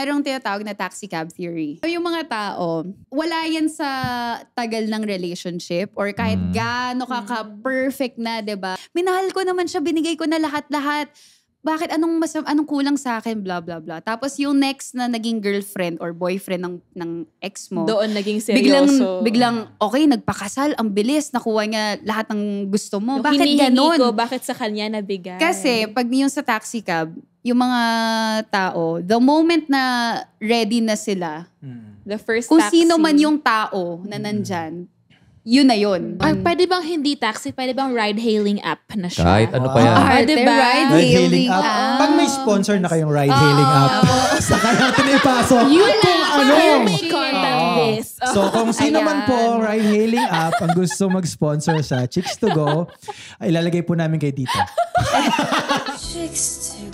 Merong tinatawag na taxi cab theory. So, yung mga tao, wala yan sa tagal ng relationship or kahit gaano ka-perfect na, diba? Minahal ko naman siya, binigay ko na lahat-lahat. Bakit anong kulang sa akin, blah blah blah. Tapos yung next na naging girlfriend or boyfriend ng ex mo, doon naging seryoso. Biglang okay, nagpakasal, ang bilis, nakuha niya lahat ng gusto mo. Yung Bakit ganun? ko, bakit sa kanya nabigay? Kasi pag yung sa taxi cab, yung mga tao, the moment na ready na sila, the first kung taxi. sino man yung tao na nandyan, yun na yun. Pwede bang hindi taxi? Pwede bang ride-hailing app na siya? Kahit ano pa yan. Diba? Ride-hailing app. Pag may sponsor na kayong ride-hailing app, saka natin ipasok kung ano. May contact this. So kung sino man po ride-hailing app ang gusto mag-sponsor sa Chicks to Go, ay ilalagay po namin kayo dito. Chicks to